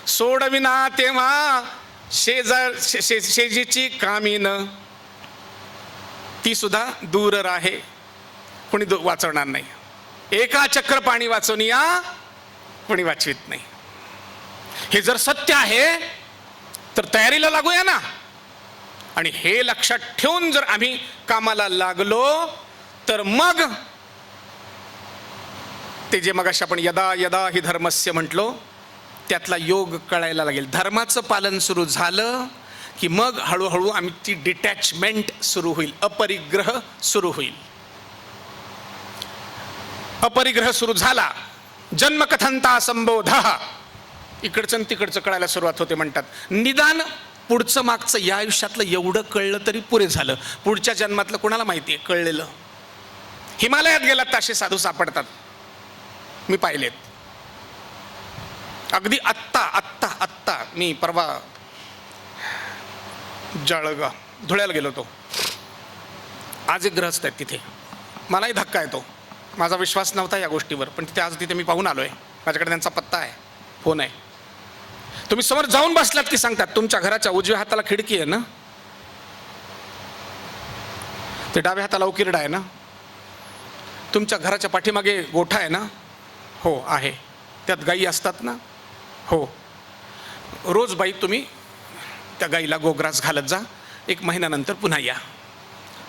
सोडविना तेव्हा शेजीची कामीन ती सुद्धा दूर राहे, कोणी वाचवणार नाही. एका चक्र पाणी वाचवून या कोणी वाचवित नाही. हे जर सत्य आहे तर तयारीला लागूया ना. आणि हे लक्षात ठेवून जर आम्ही कामाला लागलो तर मग ते जे मगाशी आपण यदा यदा हि धर्मस्य म्हटलो त्यातला योग कळायला लागेल. धर्माचं पालन सुरू झालं की मग हळूहळू आमची डिटॅचमेंट सुरू होईल, अपरिग्रह सुरू होईल. अपरिग्रह सुरू झाला, जन्मकथंता संबोध, इकडचं तिकडचं कळायला सुरुवात होते. म्हणतात निदान पुढचं मागचं या आयुष्यातलं एवढं कळलं तरी पुरे झालं. पुढच्या जन्मातलं कोणाला माहिती आहे कळलेलं? हिमालयात गेलात तर असे साधू सापडतात, मी पाहिलेत. अगदी आत्ता आत्ता आत्ता मी परवा जळगाव धुळ्याला गेलो होतो. आज एक गृहस्थ आहेत तिथे. मलाही धक्का येतो, माझा विश्वास नव्हता या गोष्टीवर, पण तिथे आज तिथे मी पाहून आलोय. माझ्याकडे त्यांचा पत्ता आहे, फोन आहे. तुम्ही समोर जाऊन बसलात की सांगतात तुमच्या घराच्या उजव्या हाताला खिडकी आहे ना, ते डाव्या हाताला उकिरडा आहे ना, तुमच्या घराच्या पाठीमागे गोठा आहे ना, हो आहे, त्यात गायी असतात ना, हो, रोज बाई तुम्ही त्या गाईला गोग्रास घालत जा, 1 महिन्यानंतर पुन्हा या.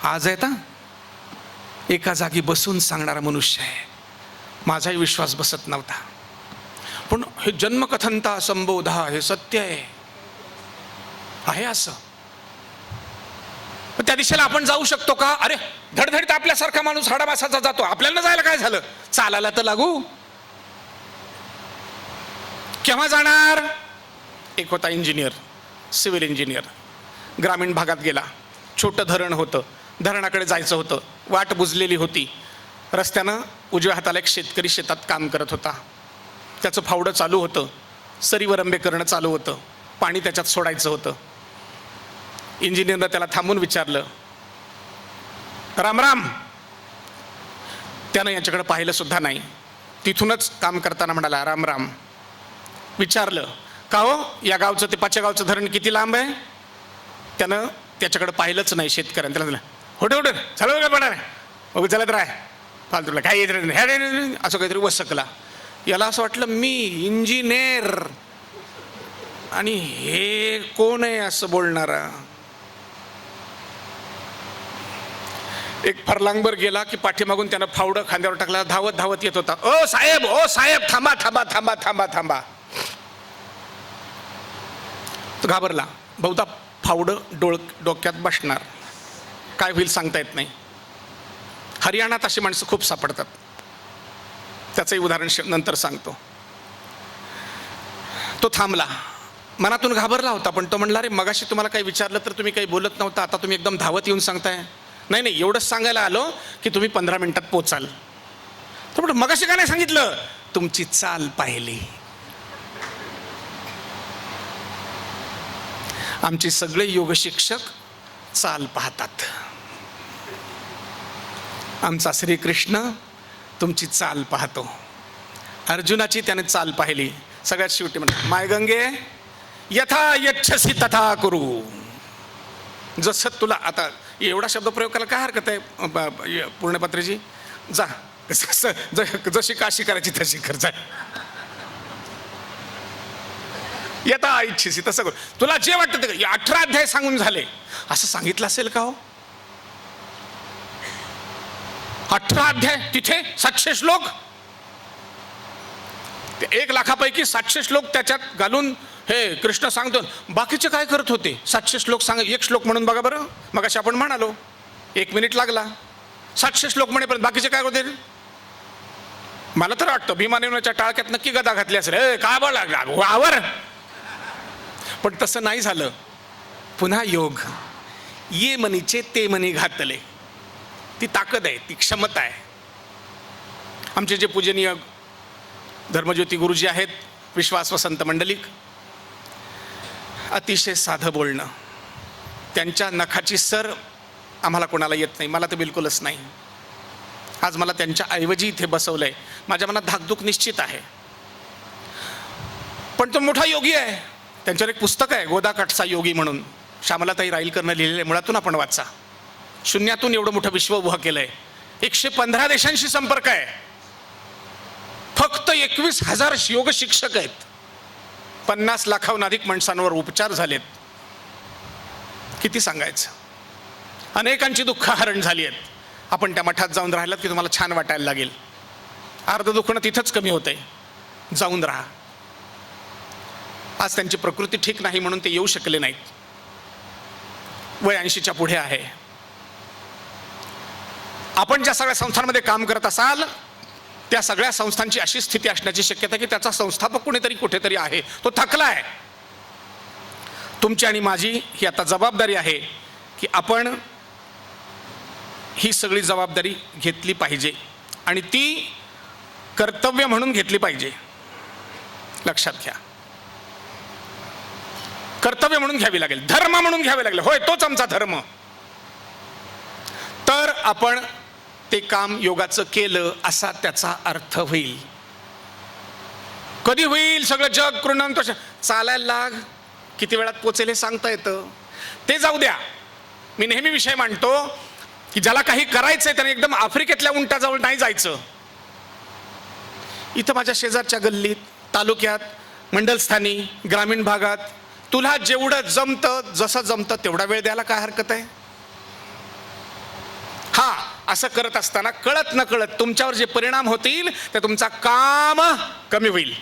आज आहे ना, एका जागी बसून सांगणारा मनुष्य आहे. माझाही विश्वास बसत नव्हता, पण हे जन्मकथंता संबोधा हे सत्य आहे असं. त्या दिशेला आपण जाऊ शकतो का? अरे धडधडीत आपल्यासारखा माणूस हाडामासाचा जातो, आपल्याला जायला काय झालं, चालायला तर लागू. केव्हा जाणार? एक होता इंजिनियर, सिव्हिल इंजिनियर, ग्रामीण भागात गेला. छोटं धरण होतं, धरणाकडे जायचं होतं, वाट बुजलेली होती. रस्त्यानं उजव्या हाताला एक शेतकरी शेतात काम करत होता. त्याचं फावडं चालू होतं, सरीवरंबे करणं चालू होतं, पाणी त्याच्यात सोडायचं होतं. इंजिनियरनं त्याला थांबून विचारलं, राम राम. त्यानं याच्याकडे पाहिलं सुद्धा नाही, तिथूनच काम करताना म्हणाला राम राम. विचारलं का हो, या गावचं ते पाच्या गावचं धरण किती लांब आहे? त्यानं त्याच्याकडे पाहिलंच नाही शेतकऱ्यानं. त्याला दिलं होटे होटे चालू का पडा मग चलत राह फालतूला काय येत नाही असं काहीतरी वसकला. याला असं वाटलं मी इंजिनियर आणि हे कोण आहे असं बोलणारा. एक फरलांगभर गेला की पाठीमागून त्यानं फावडं खांद्यावर टाकला, धावत धावत येत होता. ओ साहेब थांबा थांबा थांबा थांबा थांबा. तो घाबरला, बहुधा फावडं डोक्यात बसणार, काय होईल सांगता येत नाही. हरियाणात अशी माणसं खूप सापडतात, त्याचंही उदाहरण नंतर सांगतो. तो थांबला, मनातून घाबरला होता, पण तो म्हणला रे मगाशी तुम्हाला काही विचारलं तर तुम्ही काही बोलत नव्हता, आता तुम्ही एकदम धावत येऊन सांगताय. नाही एवढंच सांगायला आलो की तुम्ही 15 मिनिटात पोचाल. तो म्हणतो मगाशी का नाही सांगितलं? तुमची चाल पाहिली. आमचे सगळे योग शिक्षक चाल पाहतात. आमचा श्रीकृष्ण तुमची चाल पाहतो. अर्जुनाची त्याने चाल पाहिली. सगळ्यात शेवटी म्हणा माय गंगे यथा यच्छसी तथा कुरु. जसं तुला, आता एवढा शब्द प्रयोग करायला काय हरकत आहे पूर्णपत्रेजी? जा जशी काशी करायची तशी कर जा. यथा इच्छिसी तसं करू, तुला जे वाटतं ते. 18 अध्याय सांगून झाले असं सांगितलं असेल का हो? 18 अध्याय, तिथे 700 श्लोक, 1 लाखापैकी 700 श्लोक त्याच्यात घालून हे कृष्ण सांगतो. बाकीचे काय करत होते? 700 श्लोक सांग, 1 श्लोक म्हणून बघा बरं. मग अशी आपण म्हणालो 1 मिनिट लागला, 700 श्लोक म्हणेपर्यंत बाकीचे काय होते? मला तर वाटतं भीमानेवच्या टाळक्यात नक्की गदा घातली असेल, काय बोला आवर. पण तसं नाही झालं. पुन्हा योग, ये मनीचे ते मनी घातले. ती ताकद आहे, ती क्षमता आहे. आमचे जे पूजनीय धर्मज्योती गुरुजी आहेत, विश्वास वसंत मंडलिक, अतिशय साधं बोलणं. त्यांच्या नखाची सर आम्हाला कोणाला येत नाही, मला तर बिलकुलच नाही. आज मला त्यांच्या ऐवजी इथे बसवलंय. माझ्या मनात धाकधूक निश्चित आहे. पण तो मोठा योगी आहे. त्यांच्यावर एक पुस्तक आहे गोदाकाठचा योगी म्हणून, श्यामलाताई राईलकरनं लिहिलेलं, मुळातून आपण वाचा. शून्यातून एवढं मोठं विश्व उभं केलंय. 115 देशांशी संपर्क आहे. फक्त 21,000 योग शिक्षक आहेत. 50 लाखाहून अधिक माणसांवर उपचार झालेत. किती सांगायचं. अनेकांची दुःख हरण झाली आहेत. आपण त्या मठात जाऊन राहिलात की तुम्हाला छान वाटायला लागेल. अर्ध दुखणं तिथंच कमी होतंय. जाऊन राहा. आज त्यांची प्रकृती ठीक नाही म्हणून ते येऊ शकले नाहीत. वय 80च्या पुढे आहे. आपण ज्या सगळ्या संस्थांमध्ये काम करत असाल त्या सगळ्या संस्थांची अशी स्थिती असण्याची शक्यता की त्याचा संस्थापक कुणीतरी कुठेतरी आहे, तो थकला आहे. तुमची आणि माझी ही आता जबाबदारी आहे की आपण ही सगळी जबाबदारी घेतली पाहिजे आणि ती कर्तव्य म्हणून घेतली पाहिजे. लक्षात घ्या, कर्तव्य म्हणून घ्यावी लागेल, धर्म म्हणून घ्यावे लागेल. होय, तोच आमचा धर्म. तर आपण ते काम योगाचं केलं असा त्याचा अर्थ होईल. कधी होईल? सगळं जग कृणंत चालायला लाग. किती वेळात पोचेल हे सांगता येतं. ते जाऊ द्या. मी नेहमी विषय मांडतो की ज्याला काही करायचंय त्याने एकदम आफ्रिकेतल्या उंटाजवळ नाही जायचं. इथं माझ्या शेजारच्या गल्लीत, तालुक्यात, मंडलस्थानी, ग्रामीण भागात तुला जेवढं जमतं, जसं जमतं तेवढा वेळ द्यायला काय हरकत आहे? हा, असं करत असताना कळत न कळत तुमच्यावर जे परिणाम होतील ते तुमचा काम कमी होईल.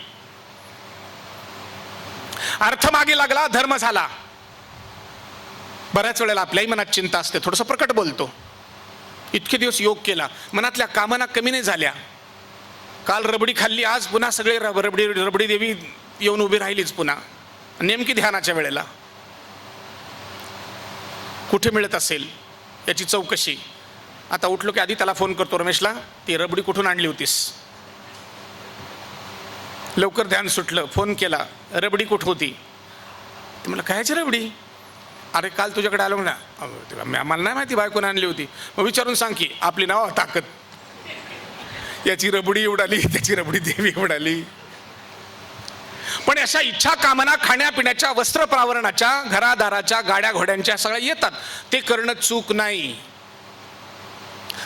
अर्थ मागे लागला, धर्म झाला. बऱ्याच वेळेला आपल्याही मनात चिंता असते. थोडंसं प्रकट बोलतो. इतके दिवस योग केला, मनातल्या कामना कमी नाही झाल्या. काल रबडी खाल्ली, आज पुन्हा सगळे रबडी देवी येऊन उभी राहिलीच पुन्हा, नेमकी ध्यानाच्या वेळेला. कुठे मिळत असेल याची चौकशी. आता उठलो की आधी त्याला फोन करतो, रमेशला, ती रबडी कुठून आणली होतीस? लवकर ध्यान सुटलं, फोन केला, रबडी कुठं होती? ते मला कायची रबडी? अरे काल तुझ्याकडे आलो ना. मला नाही माहिती बायकोन आणली होती. मग विचारून सांग की आपली नाव ताकद. याची रबडी उडाली, त्याची रबडी देवी उडाली. पण अशा इच्छा, कामना, खाण्यापिण्याच्या, वस्त्र प्रावरणाच्या, घरादाराच्या, गाड्या घोड्यांच्या सगळ्या येतात. ते करणं चूक नाही.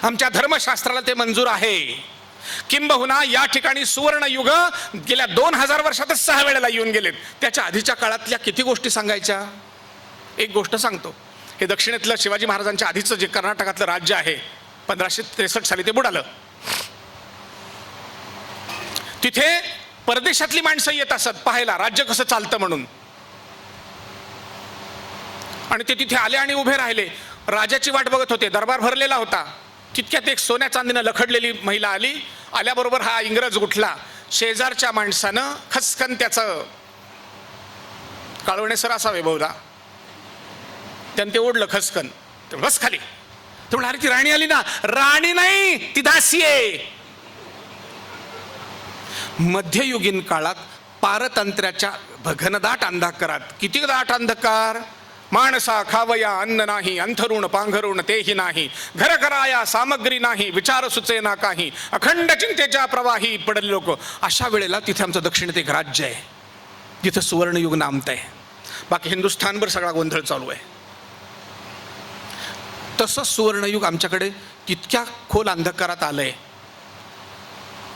आमच्या धर्मशास्त्राला ते मंजूर आहे. किंबहुना या ठिकाणी सुवर्ण युग गेल्या 2000 वर्षातच 6 वेळेला येऊन गेलेत. त्याच्या आधीच्या काळातल्या किती गोष्टी सांगायच्या. एक गोष्ट सांगतो. हे दक्षिणेतलं शिवाजी महाराजांच्या आधीचं जे कर्नाटकातलं राज्य आहे, 1563 साली ते बुडालं. तिथे परदेशातली माणसं येत असत पाहायला राज्य कसं चालतं म्हणून. आणि ते तिथे आले आणि उभे राहिले. राजाची वाट बघत होते. दरबार भरलेला होता. तितक्यात एक सोन्या चांदीनं लखडलेली महिला आली. आल्याबरोबर हा इंग्रज उठला. शेजारच्या माणसानं खसखन त्याचं काळवणे सर असावे बहुधा, त्यानं ते ओढलं खसखन. बस खाली. ते म्हणलं, अरे ती राणी आली ना. राणी नाही, ती दासी आहे. मध्ययुगीन काळात पारतंत्र्याच्या घनदाट अंधकारात, किती दाट अंधकार, माणसा खावया अन्न नाही, अंथरुण पांघरुण तेही नाही, घर कराया सामग्री नाही, विचार सुचेना काही, अखंड चिंतेच्या प्रवाही पडले लोक. अशा वेळेला तिथे आमचं दक्षिणेत एक राज्य आहे जिथं सुवर्णयुग नामत आहे. बाकी हिंदुस्थानभर सगळा गोंधळ चालू आहे. तसं सुवर्णयुग आमच्याकडे तितक्या खोल अंधकारात आलंय.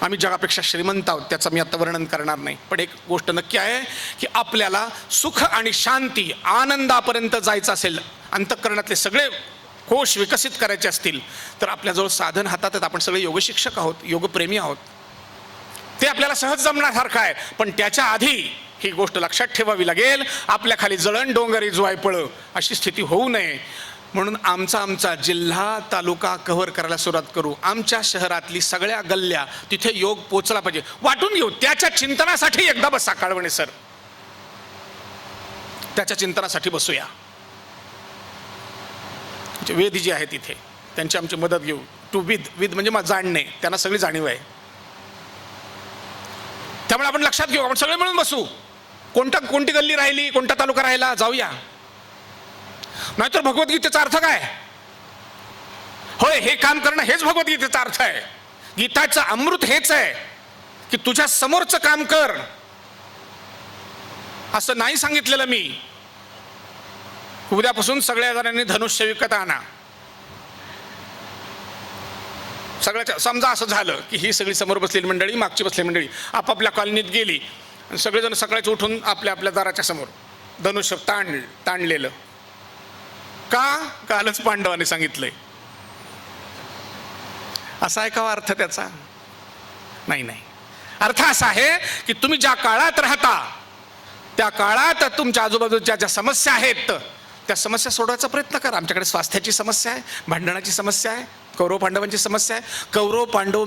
आम्ही जगापेक्षा श्रीमंत आहोत, त्याचं मी आता वर्णन करणार नाही. पण एक गोष्ट नक्की आहे की आपल्याला सुख आणि शांती, आनंदापर्यंत जायचं असेल, अंतःकरणातले सगळे कोश विकसित करायचे असतील तर आपल्याजवळ साधन हातात आहेत. आपण सगळे योगशिक्षक आहोत, योगप्रेमी आहोत. ते आपल्याला सहज जमण्यासारखं आहे. पण त्याच्या आधी ही गोष्ट लक्षात ठेवावी लागेल, आपल्या खाली जळण डोंगरी जुवायपळ अशी स्थिती होऊ नये. म्हणून आमचा जिल्हा तालुका कव्हर करायला सुरुवात करू. आमच्या शहरातली सगळ्या गल्ल्या तिथे योग पोचला पाहिजे. वाटून घेऊ. त्याच्या चिंतनासाठी एकदा बसा काळवणे सर, त्याच्या चिंतनासाठी बसूया. वेद जे आहे तिथे त्यांची आमची मदत घेऊ. टू विद म्हणजे जाणणे, त्यांना सगळी जाणीव आहे. त्यामुळे आपण लक्षात घेऊ, आपण सगळे मिळून बसू. कोणती गल्ली राहिली, कोणता तालुका राहिला, जाऊया. नाहीतर भगवद्गीतेचा अर्थ काय? होय, हे काम करणं हेच भगवद्गीतेचा अर्थ आहे. गीताचं अमृत हेच आहे की तुझ्या समोरचं काम कर. असं नाही सांगितलेलं मी. उद्यापासून सगळ्या जणांनी धनुष्य विकत आणा. सगळ्याच्या समजा असं झालं की ही सगळी समोर बसलेली मंडळी, मागची बसलेली मंडळी आपापल्या कॉलनीत गेली आणि सगळेजण सकाळचे उठून आपल्या आपल्या दाराच्या समोर धनुष्य ताणलेलं. का? कालच पांडवाने सांगितलंय. असा आहे का अर्थ त्याचा? नाही नाही. अर्थ असा आहे की तुम्ही ज्या काळात राहता त्या काळात तुमच्या आजूबाजूच्या ज्या समस्या आहेत त्या समस्या सोडवायचा प्रयत्न करा. आमच्याकडे स्वास्थ्याची समस्या आहे, भांडणाची समस्या आहे, कौरव पांडवांची समस्या आहे. कौरव पांडव